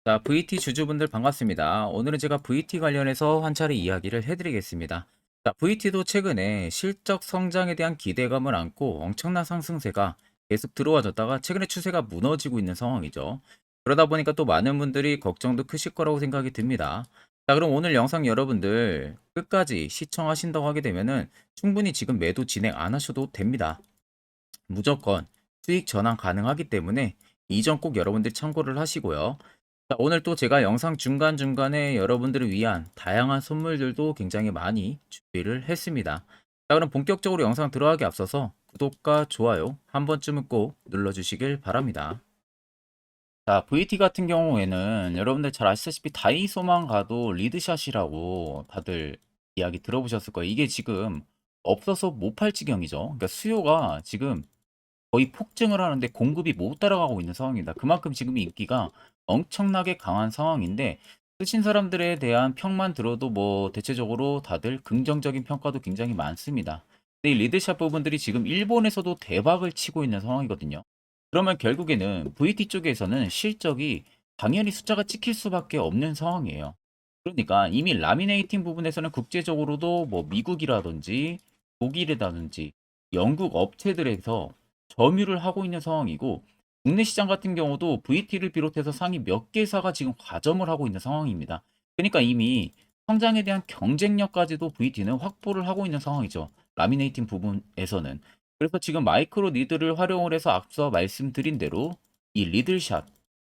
자, VT 주주분들 반갑습니다. 오늘은 제가 VT 관련해서 한 차례 이야기를 해드리겠습니다. 자, VT도 최근에 실적 성장에 대한 기대감을 안고 엄청난 상승세가 계속 들어와졌다가 최근에 추세가 무너지고 있는 상황이죠. 그러다 보니까 또 많은 분들이 걱정도 크실 거라고 생각이 듭니다. 자, 그럼 오늘 영상 여러분들 끝까지 시청하신다고 하게 되면은 충분히 지금 매도 진행 안 하셔도 됩니다. 무조건 수익 전환 가능하기 때문에 이 점 꼭 여러분들이 참고를 하시고요. 자, 오늘 또 제가 영상 중간중간에 여러분들을 위한 다양한 선물들도 굉장히 많이 준비를 했습니다. 자, 그럼 본격적으로 영상 들어가기 앞서서 구독과 좋아요 한 번쯤은 꼭 눌러주시길 바랍니다. 자, VT 같은 경우에는 여러분들 잘 아시다시피 다이소만 가도 리드샷이라고 다들 이야기 들어보셨을 거예요. 이게 지금 없어서 못 팔 지경이죠. 그러니까 수요가 지금 거의 폭증을 하는데 공급이 못 따라가고 있는 상황입니다. 그만큼 지금 인기가 엄청나게 강한 상황인데 쓰신 사람들에 대한 평만 들어도 뭐 대체적으로 다들 긍정적인 평가도 굉장히 많습니다. 근데 이 리드샷 부분들이 지금 일본에서도 대박을 치고 있는 상황이거든요. 그러면 결국에는 VT 쪽에서는 실적이 당연히 숫자가 찍힐 수밖에 없는 상황이에요. 그러니까 이미 라미네이팅 부분에서는 국제적으로도 뭐 미국이라든지 독일이라든지 영국 업체들에서 점유를 하고 있는 상황이고 국내 시장 같은 경우도 VT를 비롯해서 상위 몇 개사가 지금 과점을 하고 있는 상황입니다. 그러니까 이미 성장에 대한 경쟁력까지도 VT는 확보를 하고 있는 상황이죠. 라미네이팅 부분에서는. 그래서 지금 마이크로 리드를 활용을 해서 앞서 말씀드린 대로 이 리들샷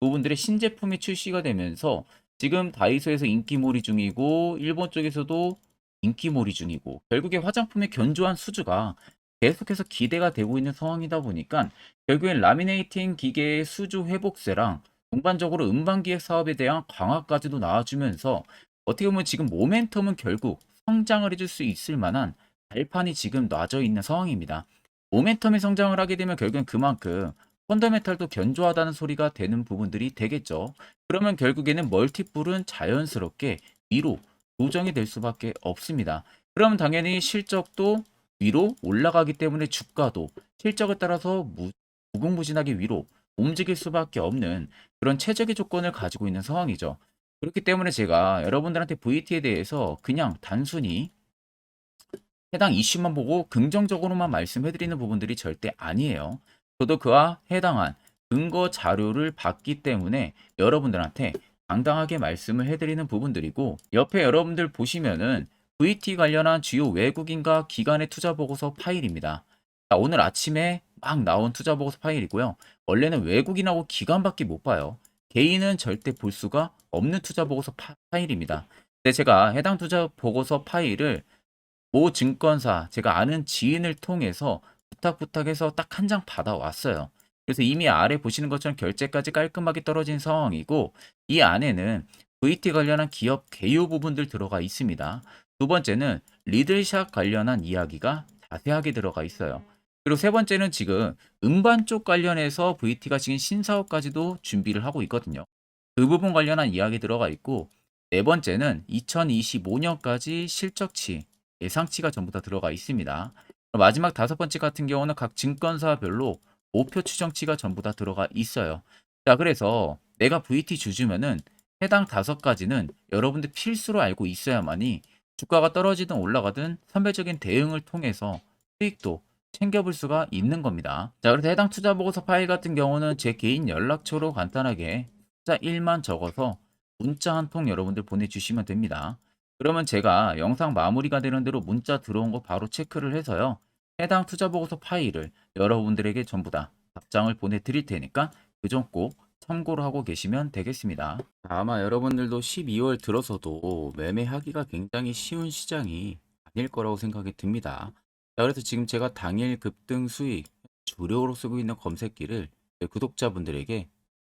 부분들의 신제품이 출시가 되면서 지금 다이소에서 인기몰이 중이고 일본 쪽에서도 인기몰이 중이고 결국에 화장품의 견조한 수주가 계속해서 기대가 되고 있는 상황이다 보니까 결국엔 라미네이팅 기계의 수주 회복세랑 동반적으로 음반기획 사업에 대한 강화까지도 나와주면서 어떻게 보면 지금 모멘텀은 결국 성장을 해줄 수 있을 만한 발판이 지금 놔져 있는 상황입니다. 모멘텀이 성장을 하게 되면 결국엔 그만큼 펀더멘탈도 견조하다는 소리가 되는 부분들이 되겠죠. 그러면 결국에는 멀티플은 자연스럽게 위로 조정이 될 수밖에 없습니다. 그럼 당연히 실적도 위로 올라가기 때문에 주가도 실적에 따라서 무궁무진하게 위로 움직일 수밖에 없는 그런 최적의 조건을 가지고 있는 상황이죠. 그렇기 때문에 제가 여러분들한테 VT에 대해서 그냥 단순히 해당 이슈만 보고 긍정적으로만 말씀해드리는 부분들이 절대 아니에요. 저도 그와 해당한 근거 자료를 봤기 때문에 여러분들한테 당당하게 말씀을 해드리는 부분들이고 옆에 여러분들 보시면은 VT 관련한 주요 외국인과 기관의 투자 보고서 파일입니다. 자, 오늘 아침에 막 나온 투자 보고서 파일이고요. 원래는 외국인하고 기관밖에 못 봐요. 개인은 절대 볼 수가 없는 투자 보고서 파일입니다. 근데 제가 해당 투자 보고서 파일을 모 증권사 제가 아는 지인을 통해서 부탁해서 딱 한 장 받아왔어요. 그래서 이미 아래 보시는 것처럼 결제까지 깔끔하게 떨어진 상황이고 이 안에는 VT 관련한 기업 개요 부분들 들어가 있습니다. 두 번째는 리들샷 관련한 이야기가 자세하게 들어가 있어요. 그리고 세 번째는 지금 음반 쪽 관련해서 VT가 지금 신사업까지도 준비를 하고 있거든요. 그 부분 관련한 이야기 들어가 있고 네 번째는 2025년까지 실적치 예상치가 전부 다 들어가 있습니다. 마지막 다섯 번째 같은 경우는 각 증권사별로 목표 추정치가 전부 다 들어가 있어요. 자, 그래서 내가 VT 주주면은 해당 다섯 가지는 여러분들 필수로 알고 있어야만이 주가가 떨어지든 올라가든 선별적인 대응을 통해서 수익도 챙겨볼 수가 있는 겁니다. 자, 그래서 해당 투자 보고서 파일 같은 경우는 제 개인 연락처로 간단하게 숫자 1만 적어서 문자 한 통 여러분들 보내주시면 됩니다. 그러면 제가 영상 마무리가 되는 대로 문자 들어온 거 바로 체크를 해서요. 해당 투자 보고서 파일을 여러분들에게 전부 다 답장을 보내드릴 테니까 그 점 꼭 참고를 하고 계시면 되겠습니다. 아마 여러분들도 12월 들어서도 매매하기가 굉장히 쉬운 시장이 아닐 거라고 생각이 듭니다. 자, 그래서 지금 제가 당일 급등 수익 주력으로 쓰고 있는 검색기를 제 구독자분들에게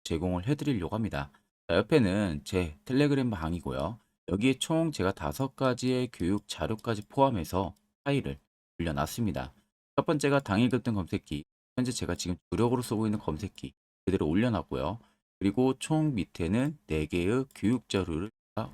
제공을 해드리려고 합니다. 자, 옆에는 제 텔레그램 방이고요. 여기에 총 제가 5가지의 교육 자료까지 포함해서 파일을 올려놨습니다. 첫 번째가 당일 급등 검색기. 현재 제가 지금 주력으로 쓰고 있는 검색기 그대로 올려놨고요. 그리고 총 밑에는 4개의 교육 자료를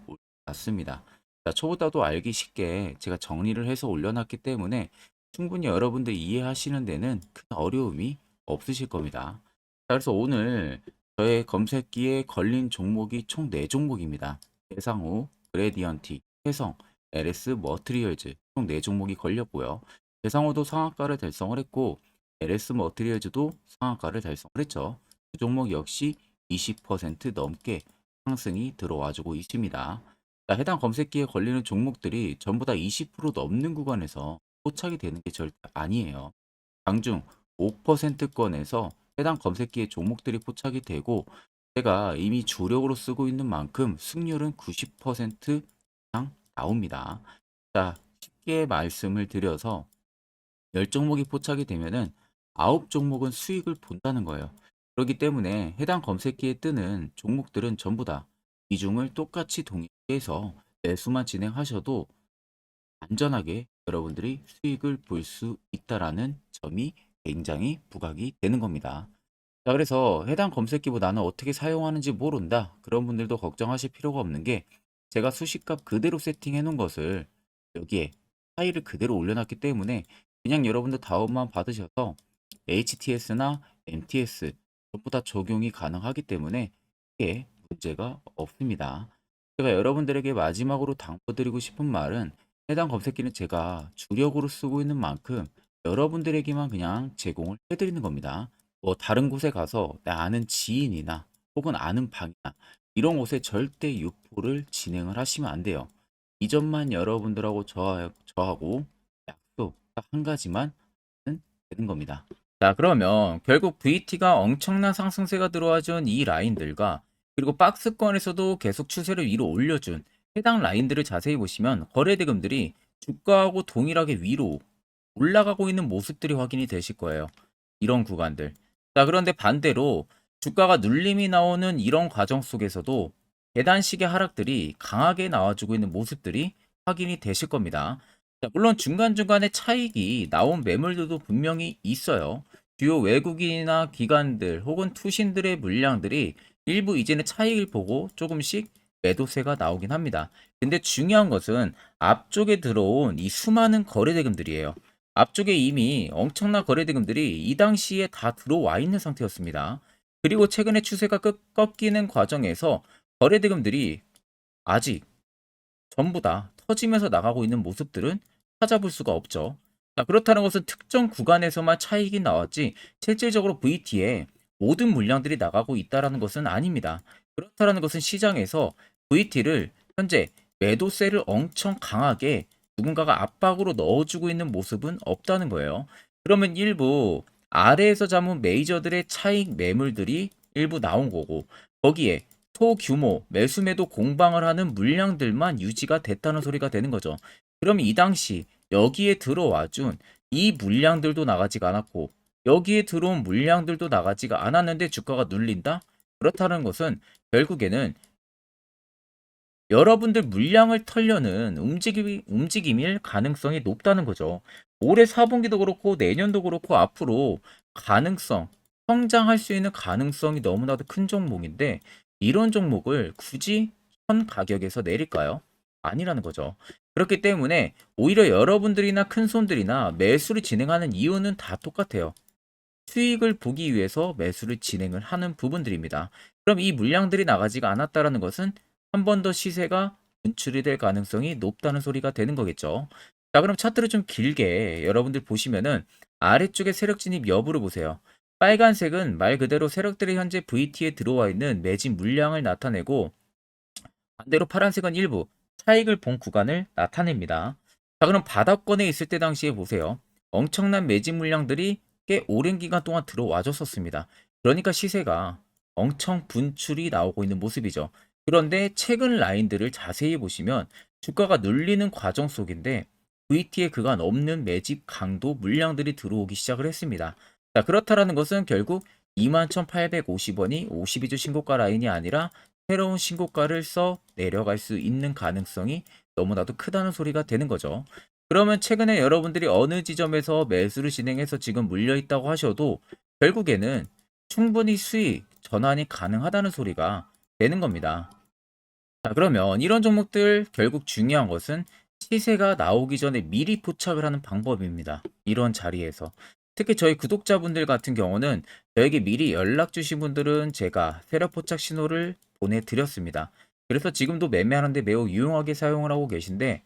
올려놨습니다. 자, 초보자도 알기 쉽게 제가 정리를 해서 올려놨기 때문에 충분히 여러분들이 이해하시는 데는 큰 어려움이 없으실 겁니다. 자, 그래서 오늘 저의 검색기에 걸린 종목이 총 4종목입니다. 대상호, 그레디언티, 해성, LS 머트리얼즈 총 4종목이 걸렸고요. 대상호도 상한가를 달성을 했고 LS 머트리얼즈도 상한가를 달성을 했죠. 두 종목 역시 20% 넘게 상승이 들어와주고 있습니다. 자, 해당 검색기에 걸리는 종목들이 전부 다 20% 넘는 구간에서 포착이 되는 게 절대 아니에요. 장중 5%권에서 해당 검색기의 종목들이 포착이 되고 제가 이미 주력으로 쓰고 있는 만큼 승률은 90% 이상 나옵니다. 자, 쉽게 말씀을 드려서 10종목이 포착이 되면은 9종목은 수익을 본다는 거예요. 그렇기 때문에 해당 검색기에 뜨는 종목들은 전부 다 비중을 똑같이 동일해서 매수만 진행하셔도 안전하게 여러분들이 수익을 볼 수 있다라는 점이 굉장히 부각이 되는 겁니다. 자, 그래서 해당 검색기보 나는 어떻게 사용하는지 모른다. 그런 분들도 걱정하실 필요가 없는 게 제가 수식값 그대로 세팅해 놓은 것을 여기에 파일을 그대로 올려놨기 때문에 그냥 여러분들 다운만 받으셔서 HTS나 MTS 전부 다 적용이 가능하기 때문에 크게 문제가 없습니다. 제가 여러분들에게 마지막으로 당부드리고 싶은 말은 해당 검색기는 제가 주력으로 쓰고 있는 만큼 여러분들에게만 그냥 제공을 해드리는 겁니다. 뭐 다른 곳에 가서 내 아는 지인이나 혹은 아는 방이나 이런 곳에 절대 유포를 진행을 하시면 안 돼요. 이 점만 여러분들하고 저하고 약속 딱 한 가지만 하면 되는 겁니다. 자, 그러면 결국 VT가 엄청난 상승세가 들어와준 이 라인들과 그리고 박스권에서도 계속 추세를 위로 올려준 해당 라인들을 자세히 보시면 거래대금들이 주가하고 동일하게 위로 올라가고 있는 모습들이 확인이 되실 거예요. 이런 구간들. 자, 그런데 반대로 주가가 눌림이 나오는 이런 과정 속에서도 계단식의 하락들이 강하게 나와주고 있는 모습들이 확인이 되실 겁니다. 자, 물론 중간중간에 차익이 나온 매물들도 분명히 있어요. 주요 외국인이나 기관들 혹은 투신들의 물량들이 일부 이제는 차익을 보고 조금씩 매도세가 나오긴 합니다. 근데 중요한 것은 앞쪽에 들어온 이 수많은 거래대금들이에요. 앞쪽에 이미 엄청난 거래대금들이 이 당시에 다 들어와 있는 상태였습니다. 그리고 최근에 추세가 꺾이는 과정에서 거래대금들이 아직 전부 다 터지면서 나가고 있는 모습들은 찾아볼 수가 없죠. 자, 그렇다는 것은 특정 구간에서만 차익이 나왔지 실질적으로 VT에 모든 물량들이 나가고 있다는 것은 아닙니다. 그렇다는 것은 시장에서 VT를 현재 매도세를 엄청 강하게 누군가가 압박으로 넣어주고 있는 모습은 없다는 거예요. 그러면 일부 아래에서 잡은 메이저들의 차익 매물들이 일부 나온 거고 거기에 소규모 매수매도 공방을 하는 물량들만 유지가 됐다는 소리가 되는 거죠. 그럼 이 당시 여기에 들어와 준 이 물량들도 나가지가 않았고 여기에 들어온 물량들도 나가지가 않았는데 주가가 눌린다? 그렇다는 것은 결국에는 여러분들 물량을 털려는 움직임일 가능성이 높다는 거죠. 올해 4분기도 그렇고 내년도 그렇고 앞으로 가능성, 성장할 수 있는 가능성이 너무나도 큰 종목인데 이런 종목을 굳이 현 가격에서 내릴까요? 아니라는 거죠. 그렇기 때문에 오히려 여러분들이나 큰 손들이나 매수를 진행하는 이유는 다 똑같아요. 수익을 보기 위해서 매수를 진행을 하는 부분들입니다. 그럼 이 물량들이 나가지가 않았다라는 것은 한 번 더 시세가 분출이 될 가능성이 높다는 소리가 되는 거겠죠. 자, 그럼 차트를 좀 길게 여러분들 보시면은 아래쪽에 세력 진입 여부를 보세요. 빨간색은 말 그대로 세력들이 현재 VT에 들어와 있는 매집 물량을 나타내고 반대로 파란색은 일부 차익을 본 구간을 나타냅니다. 자, 그럼 바닥권에 있을 때 당시에 보세요. 엄청난 매집 물량들이 꽤 오랜 기간 동안 들어와 줬었습니다. 그러니까 시세가 엄청 분출이 나오고 있는 모습이죠. 그런데 최근 라인들을 자세히 보시면 주가가 눌리는 과정 속인데 VT에 그간 없는 매집 강도 물량들이 들어오기 시작을 했습니다. 자, 그렇다라는 것은 결국 21,850원이 52주 신고가 라인이 아니라 새로운 신고가를 써 내려갈 수 있는 가능성이 너무나도 크다는 소리가 되는 거죠. 그러면 최근에 여러분들이 어느 지점에서 매수를 진행해서 지금 물려 있다고 하셔도 결국에는 충분히 수익 전환이 가능하다는 소리가 되는 겁니다. 자, 그러면 이런 종목들 결국 중요한 것은 시세가 나오기 전에 미리 포착을 하는 방법입니다. 이런 자리에서. 특히 저희 구독자분들 같은 경우는 저에게 미리 연락 주신 분들은 제가 세력 포착 신호를 보내드렸습니다. 그래서 지금도 매매하는데 매우 유용하게 사용을 하고 계신데,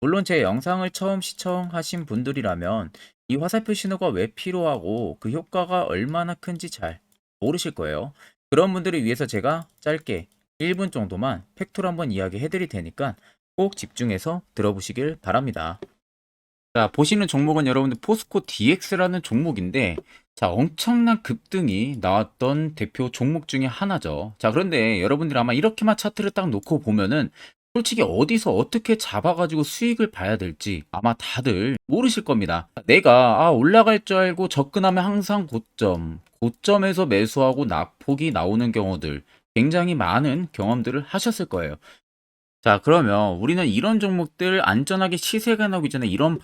물론 제 영상을 처음 시청하신 분들이라면 이 화살표 신호가 왜 필요하고 그 효과가 얼마나 큰지 잘 모르실 거예요. 그런 분들을 위해서 제가 짧게 1분 정도만 팩토를 한번 이야기해 드릴 테니까 꼭 집중해서 들어보시길 바랍니다. 자, 보시는 종목은 여러분들 포스코 DX라는 종목인데, 자, 엄청난 급등이 나왔던 대표 종목 중에 하나죠. 자, 그런데 여러분들이 아마 이렇게만 차트를 딱 놓고 보면은 솔직히 어디서 어떻게 잡아가지고 수익을 봐야 될지 아마 다들 모르실 겁니다. 내가 올라갈 줄 알고 접근하면 항상 고점에서 매수하고 낙폭이 나오는 경우들 굉장히 많은 경험들을 하셨을 거예요. 자, 그러면 우리는 이런 종목들 안전하게 시세가 나오기 전에 이런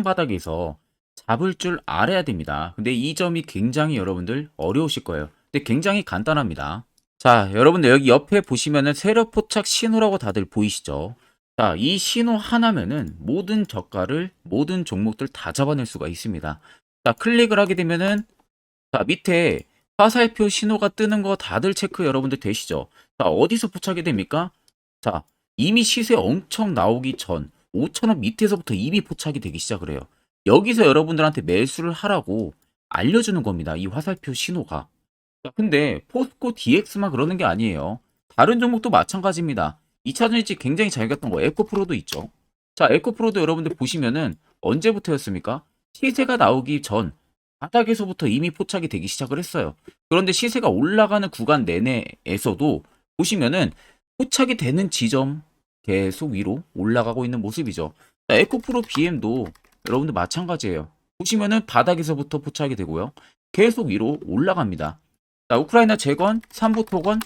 바닥에서 잡을 줄 알아야 됩니다. 근데 이 점이 굉장히 여러분들 어려우실 거예요. 근데 굉장히 간단합니다. 자, 여러분들 여기 옆에 보시면은 세력 포착 신호라고 다들 보이시죠? 자, 이 신호 하나면은 모든 저가를, 모든 종목들 다 잡아낼 수가 있습니다. 자, 클릭을 하게 되면은, 자, 밑에 화살표 신호가 뜨는 거 다들 체크 여러분들 되시죠? 자, 어디서 포착이 됩니까? 자, 이미 시세 엄청 나오기 전 5,000원 밑에서부터 이미 포착이 되기 시작을 해요. 여기서 여러분들한테 매수를 하라고 알려주는 겁니다. 이 화살표 신호가. 자, 근데 포스코 DX만 그러는 게 아니에요. 다른 종목도 마찬가지입니다. 2차 전지 굉장히 잘 갔던 거 에코프로도 있죠. 자, 에코프로도 여러분들 보시면은 언제부터였습니까? 시세가 나오기 전 바닥에서부터 이미 포착이 되기 시작을 했어요. 그런데 시세가 올라가는 구간 내내에서도 보시면은 포착이 되는 지점 계속 위로 올라가고 있는 모습이죠. 자, 에코프로 BM도 여러분들 마찬가지예요. 보시면은 바닥에서부터 포착이 되고요. 계속 위로 올라갑니다. 자, 우크라이나 재건, 삼부 토건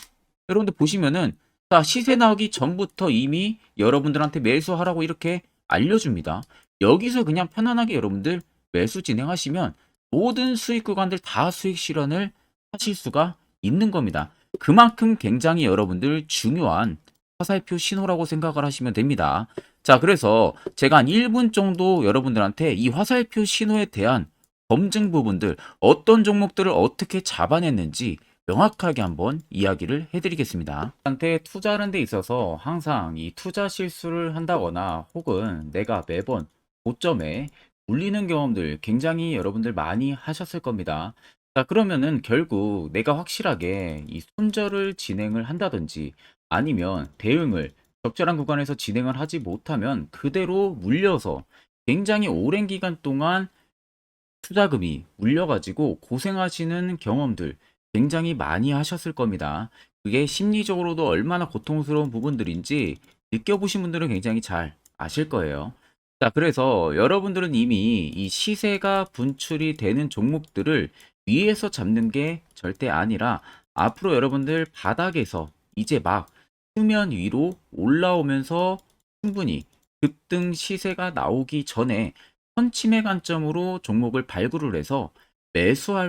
여러분들 보시면은 자, 시세 나오기 전부터 이미 여러분들한테 매수하라고 이렇게 알려줍니다. 여기서 그냥 편안하게 여러분들 매수 진행하시면 모든 수익 구간들 다 수익 실현을 하실 수가 있는 겁니다. 그만큼 굉장히 여러분들 중요한 화살표 신호라고 생각을 하시면 됩니다. 자, 그래서 제가 한 1분 정도 여러분들한테 이 화살표 신호에 대한 검증 부분들, 어떤 종목들을 어떻게 잡아냈는지 명확하게 한번 이야기를 해드리겠습니다. 한테 투자하는 데 있어서 항상 이 투자 실수를 한다거나 혹은 내가 매번 고점에 물리는 경험들 굉장히 여러분들 많이 하셨을 겁니다. 자, 그러면은 결국 내가 확실하게 이 손절을 진행을 한다든지 아니면 대응을 적절한 구간에서 진행을 하지 못하면 그대로 물려서 굉장히 오랜 기간 동안 투자금이 물려가지고 고생하시는 경험들 굉장히 많이 하셨을 겁니다. 그게 심리적으로도 얼마나 고통스러운 부분들인지 느껴보신 분들은 굉장히 잘 아실 거예요. 자, 그래서 여러분들은 이미 이 시세가 분출이 되는 종목들을 위에서 잡는 게 절대 아니라 앞으로 여러분들 바닥에서 이제 막 수면 위로 올라오면서 충분히 급등 시세가 나오기 전에 선침의 관점으로 종목을 발굴을 해서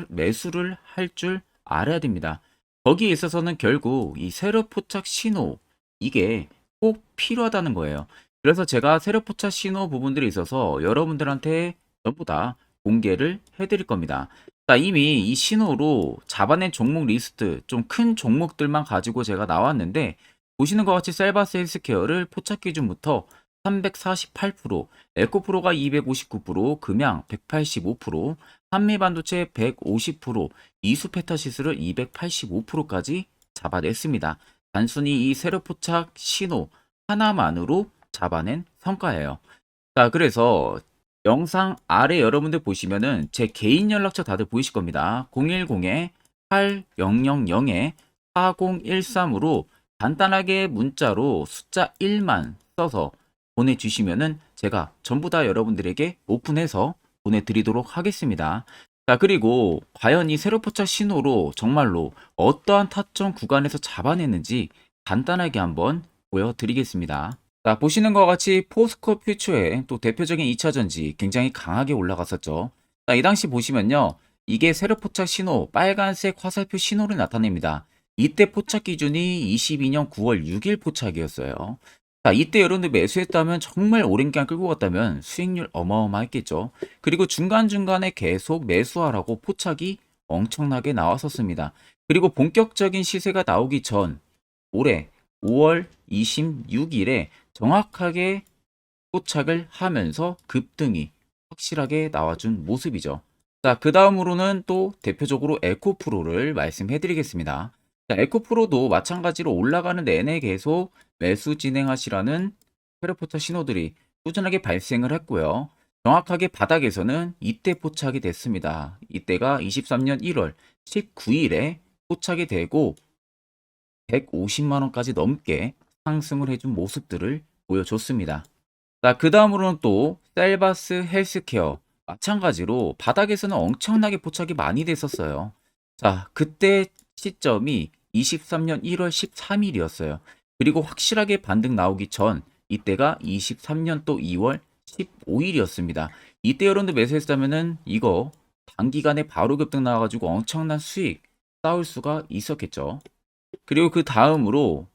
매수를 할 줄 알아야 됩니다. 거기에 있어서는 결국 이 세력 포착 신호 이게 꼭 필요하다는 거예요. 그래서 제가 세력 포착 신호 부분들이 있어서 여러분들한테 전부 다 공개를 해드릴 겁니다. 자, 이미 이 신호로 잡아낸 종목 리스트 좀 큰 종목들만 가지고 제가 나왔는데 보시는 것 같이 셀바스 헬스케어를 포착 기준부터 348%, 에코프로가 259%, 금양 185%, 한미반도체 150%, 이수페타시스를 285%까지 잡아냈습니다. 단순히 이 세력 포착 신호 하나만으로 잡아낸 성과예요. 자, 그래서 영상 아래 여러분들 보시면은 제 개인 연락처 다들 보이실 겁니다. 010-8013-4013으로 간단하게 문자로 숫자 1만 써서 보내주시면은 제가 전부 다 여러분들에게 오픈해서 보내드리도록 하겠습니다. 자, 그리고 과연 이 세로 포착 신호로 정말로 어떠한 타점 구간에서 잡아냈는지 간단하게 한번 보여드리겠습니다. 자, 보시는 것과 같이 포스코 퓨처의 또 대표적인 2차 전지 굉장히 강하게 올라갔었죠. 자, 이 당시 보시면요. 이게 세로 포착 신호, 빨간색 화살표 신호를 나타냅니다. 이때 포착 기준이 22년 9월 6일 포착이었어요. 자, 이때 여러분들 매수했다면 정말 오랜 기간 끌고 갔다면 수익률 어마어마했겠죠. 그리고 중간중간에 계속 매수하라고 포착이 엄청나게 나왔었습니다. 그리고 본격적인 시세가 나오기 전 올해 5월 26일에 정확하게 포착을 하면서 급등이 확실하게 나와준 모습이죠. 자, 그 다음으로는 또 대표적으로 에코프로를 말씀해 드리겠습니다. 자, 에코프로도 마찬가지로 올라가는 내내 계속 매수 진행하시라는 페르포터 신호들이 꾸준하게 발생을 했고요. 정확하게 바닥에서는 이때 포착이 됐습니다. 이때가 23년 1월 19일에 포착이 되고 150만 원까지 넘게 상승을 해준 모습들을 보여줬습니다. 자, 그 다음으로는 또 셀바스 헬스케어 마찬가지로 바닥에서는 엄청나게 포착이 많이 됐었어요. 자, 그때 시점이 23년 1월 13일이었어요. 그리고 확실하게 반등 나오기 전 이때가 23년 또 2월 15일이었습니다. 이때 여러분들 매수했다면은 이거 단기간에 바로 급등 나와가지고 엄청난 수익 쌓을 수가 있었겠죠. 그리고 그 다음으로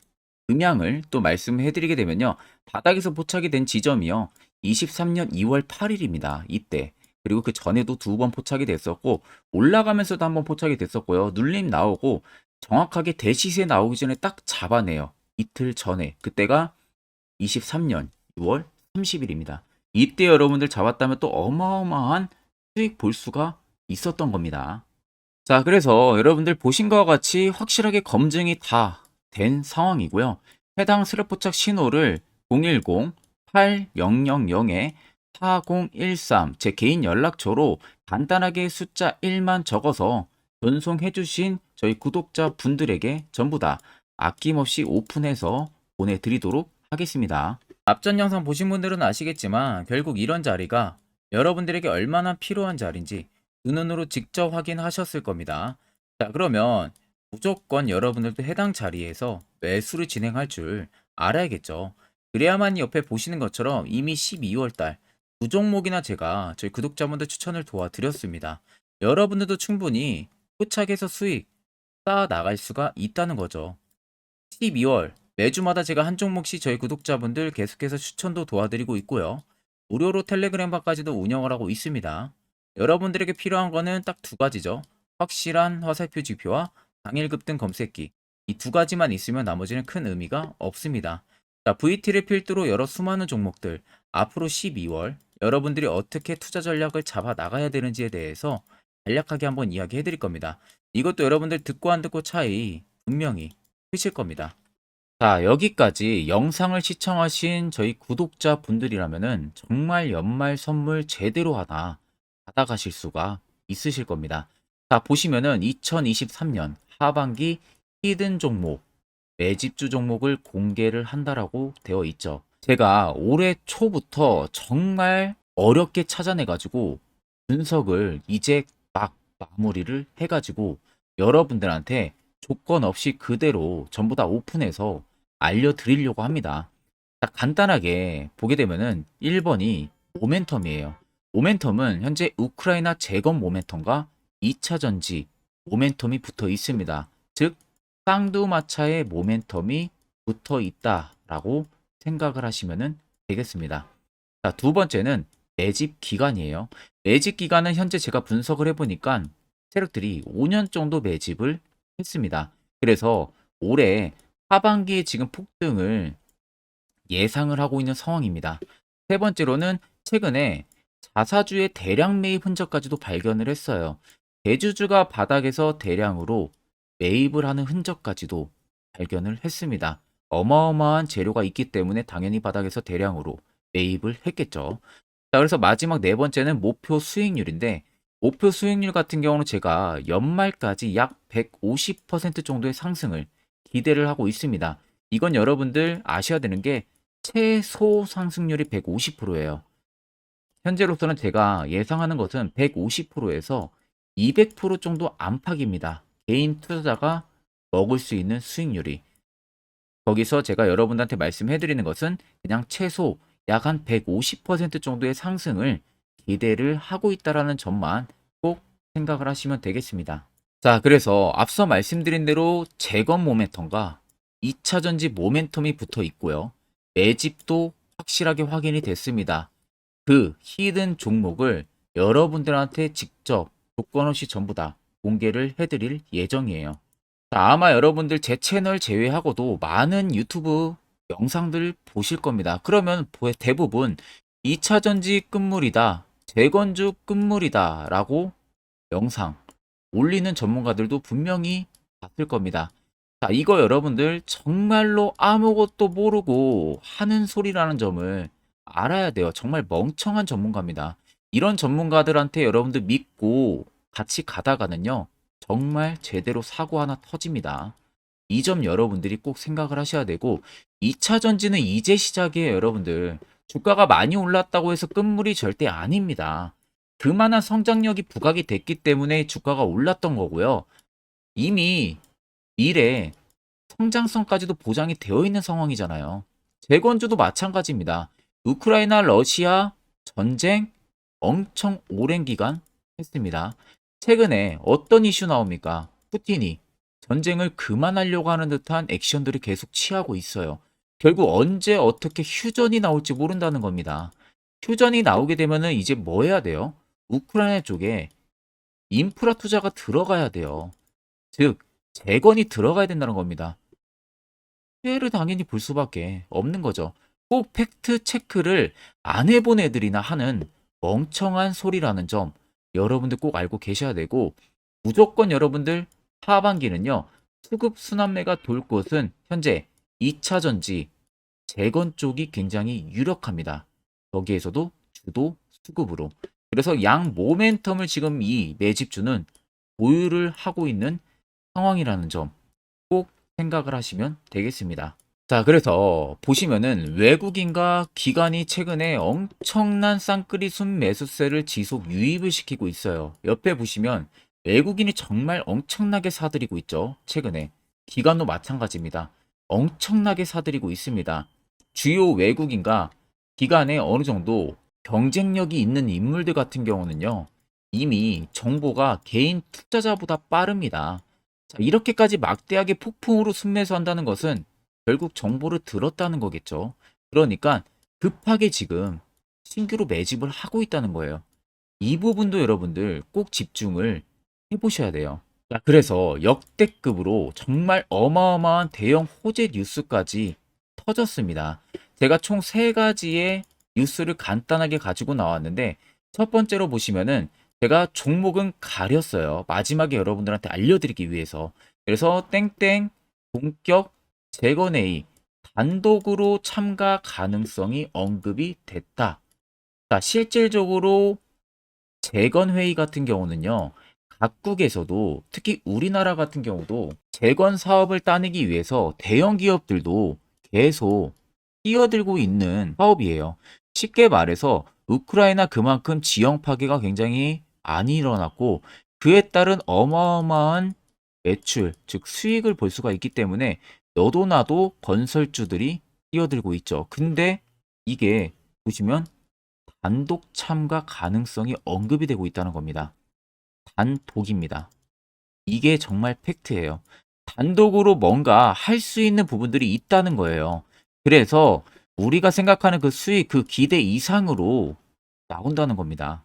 음향을 또 말씀해 드리게 되면요. 바닥에서 포착이 된 지점이요. 23년 2월 8일입니다. 이때. 그리고 그 전에도 두 번 포착이 됐었고 올라가면서도 한번 포착이 됐었고요. 눌림 나오고 정확하게 대시세 나오기 전에 딱 잡아내요. 이틀 전에. 그때가 23년 6월 30일입니다. 이때 여러분들 잡았다면 또 어마어마한 수익 볼 수가 있었던 겁니다. 자, 그래서 여러분들 보신 것과 같이 확실하게 검증이 다 된 상황이고요. 해당 스랩포착 신호를 010-8000-4013 제 개인 연락처로 간단하게 숫자 1만 적어서 전송해 주신 저희 구독자 분들에게 전부 다 아낌없이 오픈해서 보내드리도록 하겠습니다. 앞전 영상 보신 분들은 아시겠지만 결국 이런 자리가 여러분들에게 얼마나 필요한 자리인지 두 눈으로 직접 확인하셨을 겁니다. 자, 그러면 무조건 여러분들도 해당 자리에서 매수를 진행할 줄 알아야겠죠. 그래야만 옆에 보시는 것처럼 이미 12월 달 두 종목이나 제가 저희 구독자분들 추천을 도와드렸습니다. 여러분들도 충분히 포착해서 수익 쌓아 나갈 수가 있다는 거죠. 12월 매주마다 제가 한 종목씩 저희 구독자분들 계속해서 추천도 도와드리고 있고요. 무료로 텔레그램방까지도 운영을 하고 있습니다. 여러분들에게 필요한 거는 딱 두 가지죠. 확실한 화살표 지표와 당일 급등 검색기. 이 두 가지만 있으면 나머지는 큰 의미가 없습니다. 자, VT를 필두로 여러 수많은 종목들, 앞으로 12월 여러분들이 어떻게 투자 전략을 잡아 나가야 되는지에 대해서 간략하게 한번 이야기해 드릴 겁니다. 이것도 여러분들 듣고 안 듣고 차이 분명히 크실 겁니다. 자, 여기까지 영상을 시청하신 저희 구독자 분들이라면은 정말 연말 선물 제대로 하나 받아가실 수가 있으실 겁니다. 자, 보시면은 2023년 하반기 히든 종목, 매집주 종목을 공개를 한다라고 되어 있죠. 제가 올해 초부터 정말 어렵게 찾아내가지고 분석을 이제 막 마무리를 해가지고 여러분들한테 조건 없이 그대로 전부 다 오픈해서 알려드리려고 합니다. 자, 간단하게 보게 되면은 1번이 모멘텀이에요. 모멘텀은 현재 우크라이나 재건 모멘텀과 2차 전지 모멘텀이 붙어 있습니다. 즉 쌍두마차의 모멘텀이 붙어 있다라고 생각을 하시면 되겠습니다. 자, 두 번째는 매집 기간이에요. 매집 기간은 현재 제가 분석을 해보니까 세력들이 5년 정도 매집을 했습니다. 그래서 올해 하반기에 지금 폭등을 예상을 하고 있는 상황입니다. 세 번째로는 최근에 자사주의 대량 매입 흔적까지도 발견을 했어요. 대주주가 바닥에서 대량으로 매입을 하는 흔적까지도 발견을 했습니다. 어마어마한 재료가 있기 때문에 당연히 바닥에서 대량으로 매입을 했겠죠. 자, 그래서 마지막 네 번째는 목표 수익률인데 목표 수익률 같은 경우는 제가 연말까지 약 150% 정도의 상승을 기대를 하고 있습니다. 이건 여러분들 아셔야 되는 게 최소 상승률이 150%예요. 현재로서는 제가 예상하는 것은 150%에서 200% 정도 안팎입니다. 개인 투자자가 먹을 수 있는 수익률이. 거기서 제가 여러분들한테 말씀해 드리는 것은 그냥 최소 약 한 150% 정도의 상승을 기대를 하고 있다라는 점만 꼭 생각을 하시면 되겠습니다. 자, 그래서 앞서 말씀드린 대로 재건 모멘텀과 2차 전지 모멘텀이 붙어 있고요. 매집도 확실하게 확인이 됐습니다. 그 히든 종목을 여러분들한테 직접 조건 없이 전부 다 공개를 해드릴 예정이에요. 자, 아마 여러분들 제 채널 제외하고도 많은 유튜브 영상들 보실 겁니다. 그러면 대부분 2차 전지 끝물이다, 재건주 끝물이다 라고 영상 올리는 전문가들도 분명히 봤을 겁니다. 자, 이거 여러분들 정말로 아무것도 모르고 하는 소리라는 점을 알아야 돼요. 정말 멍청한 전문가입니다. 이런 전문가들한테 여러분들 믿고 같이 가다가는요, 정말 제대로 사고 하나 터집니다. 이 점 여러분들이 꼭 생각을 하셔야 되고, 2차 전지는 이제 시작이에요, 여러분들. 주가가 많이 올랐다고 해서 끝물이 절대 아닙니다. 그만한 성장력이 부각이 됐기 때문에 주가가 올랐던 거고요. 이미 미래 성장성까지도 보장이 되어 있는 상황이잖아요. 재건주도 마찬가지입니다. 우크라이나 러시아 전쟁 엄청 오랜 기간 했습니다. 최근에 어떤 이슈 나옵니까? 푸틴이 전쟁을 그만하려고 하는 듯한 액션들을 계속 취하고 있어요. 결국 언제 어떻게 휴전이 나올지 모른다는 겁니다. 휴전이 나오게 되면은 이제 뭐 해야 돼요? 우크라이나 쪽에 인프라 투자가 들어가야 돼요. 즉, 재건이 들어가야 된다는 겁니다. 피해를 당연히 볼 수밖에 없는 거죠. 꼭 팩트 체크를 안 해본 애들이나 하는 멍청한 소리라는 점 여러분들 꼭 알고 계셔야 되고, 무조건 여러분들 하반기는요, 수급 순환매가 돌 곳은 현재 2차 전지 재건 쪽이 굉장히 유력합니다. 거기에서도 주도 수급으로. 그래서 양 모멘텀을 지금 이 매집주는 보유를 하고 있는 상황이라는 점 꼭 생각을 하시면 되겠습니다. 자, 그래서 보시면은 외국인과 기관이 최근에 엄청난 쌍끌이 순매수세를 지속 유입을 시키고 있어요. 옆에 보시면 외국인이 정말 엄청나게 사들이고 있죠. 최근에. 기관도 마찬가지입니다. 엄청나게 사들이고 있습니다. 주요 외국인과 기관에 어느 정도 경쟁력이 있는 인물들 같은 경우는요, 이미 정보가 개인 투자자보다 빠릅니다. 자, 이렇게까지 막대하게 폭풍으로 순매수한다는 것은 결국 정보를 들었다는 거겠죠. 그러니까 급하게 지금 신규로 매집을 하고 있다는 거예요. 이 부분도 여러분들 꼭 집중을 해보셔야 돼요. 자, 그래서 역대급으로 정말 어마어마한 대형 호재 뉴스까지 터졌습니다. 제가 총 세 가지의 뉴스를 간단하게 가지고 나왔는데, 첫 번째로 보시면은 제가 종목은 가렸어요. 마지막에 여러분들한테 알려드리기 위해서. 그래서 땡땡 본격 재건회의 단독으로 참가 가능성이 언급이 됐다. 자, 실질적으로 재건회의 같은 경우는요, 각국에서도 특히 우리나라 같은 경우도 재건 사업을 따내기 위해서 대형 기업들도 계속 뛰어들고 있는 사업이에요. 쉽게 말해서 우크라이나 그만큼 지형 파괴가 굉장히 많이 일어났고, 그에 따른 어마어마한 매출, 즉 수익을 볼 수가 있기 때문에 너도 나도 건설주들이 뛰어들고 있죠. 근데 이게 보시면 단독 참가 가능성이 언급이 되고 있다는 겁니다. 단독입니다. 이게 정말 팩트예요. 단독으로 뭔가 할 수 있는 부분들이 있다는 거예요. 그래서 우리가 생각하는 그 수익, 그 기대 이상으로 나온다는 겁니다.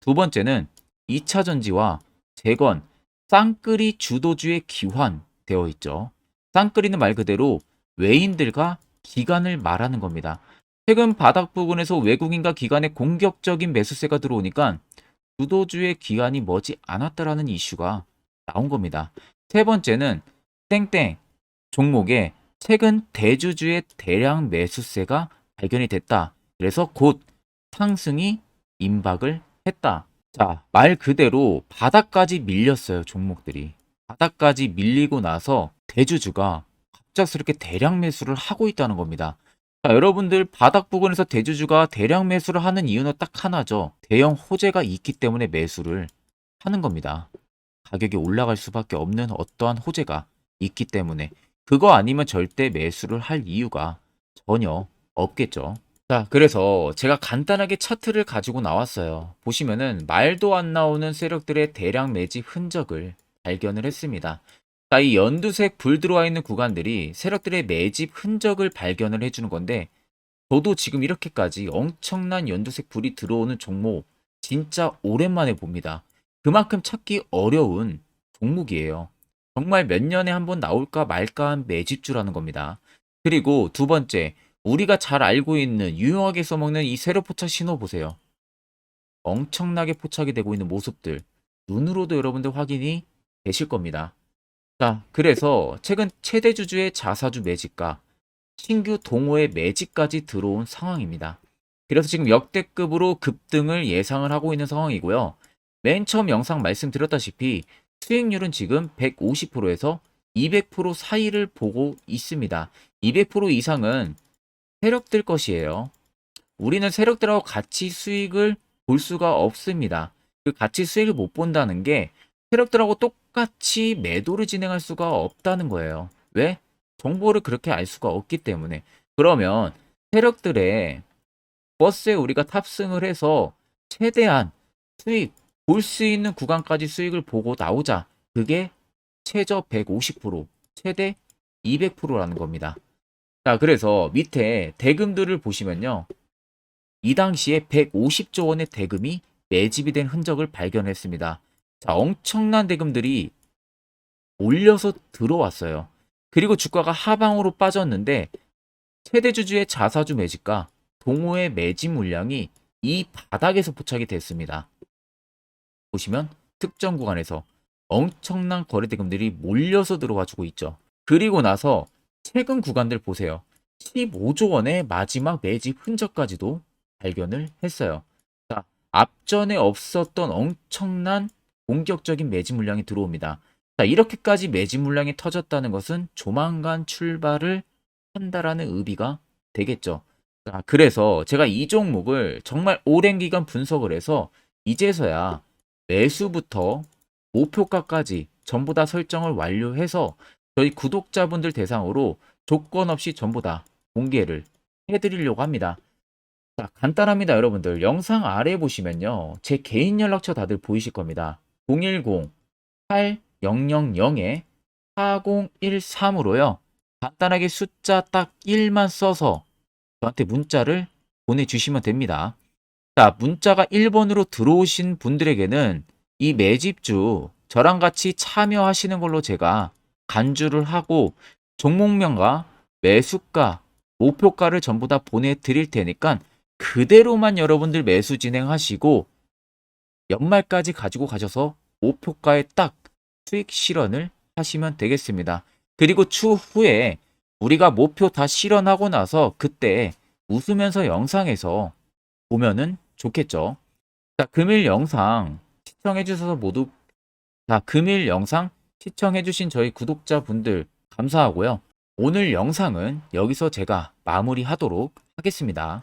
두 번째는 2차 전지와 재건, 쌍끌이 주도주의 기환되어 있죠. 쌍끌이는 말 그대로 외인들과 기관을 말하는 겁니다. 최근 바닥 부근에서 외국인과 기관의 공격적인 매수세가 들어오니까 주도주의 기관이 머지 않았다라는 이슈가 나온 겁니다. 세 번째는 땡땡 종목에 최근 대주주의 대량 매수세가 발견이 됐다. 그래서 곧 상승이 임박을 했다. 자, 말 그대로 바닥까지 밀렸어요, 종목들이. 바닥까지 밀리고 나서 대주주가 갑작스럽게 대량 매수를 하고 있다는 겁니다. 자, 여러분들 바닥 부근에서 대주주가 대량 매수를 하는 이유는 딱 하나죠. 대형 호재가 있기 때문에 매수를 하는 겁니다. 가격이 올라갈 수밖에 없는 어떠한 호재가 있기 때문에. 그거 아니면 절대 매수를 할 이유가 전혀 없겠죠. 자, 그래서 제가 간단하게 차트를 가지고 나왔어요. 보시면은 말도 안 나오는 세력들의 대량 매집 흔적을 발견을 했습니다. 자, 이 연두색 불 들어와 있는 구간들이 세력들의 매집 흔적을 발견을 해주는 건데, 저도 지금 이렇게까지 엄청난 연두색 불이 들어오는 종목 진짜 오랜만에 봅니다. 그만큼 찾기 어려운 종목이에요. 정말 몇 년에 한 번 나올까 말까 한 매집주라는 겁니다. 그리고 두 번째, 우리가 잘 알고 있는 유용하게 써먹는 이 세로 포착 신호 보세요. 엄청나게 포착이 되고 있는 모습들 눈으로도 여러분들 확인이 되실 겁니다. 자, 그래서 최근 최대 주주의 자사주 매집과 신규 동호회 매집까지 들어온 상황입니다. 그래서 지금 역대급으로 급등을 예상을 하고 있는 상황이고요. 맨 처음 영상 말씀드렸다시피 수익률은 지금 150%에서 200% 사이를 보고 있습니다. 200% 이상은 세력들 것이에요. 우리는 세력들하고 같이 수익을 볼 수가 없습니다. 그 같이 수익을 못 본다는 게 세력들하고 똑같이 매도를 진행할 수가 없다는 거예요. 왜? 정보를 그렇게 알 수가 없기 때문에. 그러면 세력들의 버스에 우리가 탑승을 해서 최대한 수익, 볼 수 있는 구간까지 수익을 보고 나오자. 그게 최저 150%, 최대 200%라는 겁니다. 자, 그래서 밑에 대금들을 보시면요. 이 당시에 150조 원의 대금이 매집이 된 흔적을 발견했습니다. 자, 엄청난 대금들이 몰려서 들어왔어요. 그리고 주가가 하방으로 빠졌는데 최대 주주의 자사주 매집과 동호회 매집 물량이 이 바닥에서 포착이 됐습니다. 보시면 특정 구간에서 엄청난 거래 대금들이 몰려서 들어와 주고 있죠. 그리고 나서 최근 구간들 보세요. 15조 원의 마지막 매집 흔적까지도 발견을 했어요. 자, 앞전에 없었던 엄청난 공격적인 매집 물량이 들어옵니다. 자, 이렇게까지 매집 물량이 터졌다는 것은 조만간 출발을 한다라는 의미가 되겠죠. 자, 그래서 제가 이 종목을 정말 오랜 기간 분석을 해서 이제서야 매수부터 목표가까지 전부 다 설정을 완료해서 저희 구독자분들 대상으로 조건 없이 전부 다 공개를 해드리려고 합니다. 자, 간단합니다, 여러분들. 영상 아래 보시면요. 제 개인 연락처 다들 보이실 겁니다. 010-8013-4013으로요. 간단하게 숫자 딱 1만 써서 저한테 문자를 보내주시면 됩니다. 자, 문자가 1번으로 들어오신 분들에게는 이 매집주 저랑 같이 참여하시는 걸로 제가 간주를 하고 종목명과 매수가, 목표가를 전부 다 보내드릴 테니까 그대로만 여러분들 매수 진행하시고 연말까지 가지고 가셔서 목표가에 딱 수익 실현을 하시면 되겠습니다. 그리고 추후에 우리가 목표 다 실현하고 나서 그때 웃으면서 영상에서 보면은 좋겠죠. 자, 금일 영상 시청해 주셔서 모두 금일 영상 시청해 주신 저희 구독자분들 감사하고요. 오늘 영상은 여기서 제가 마무리하도록 하겠습니다.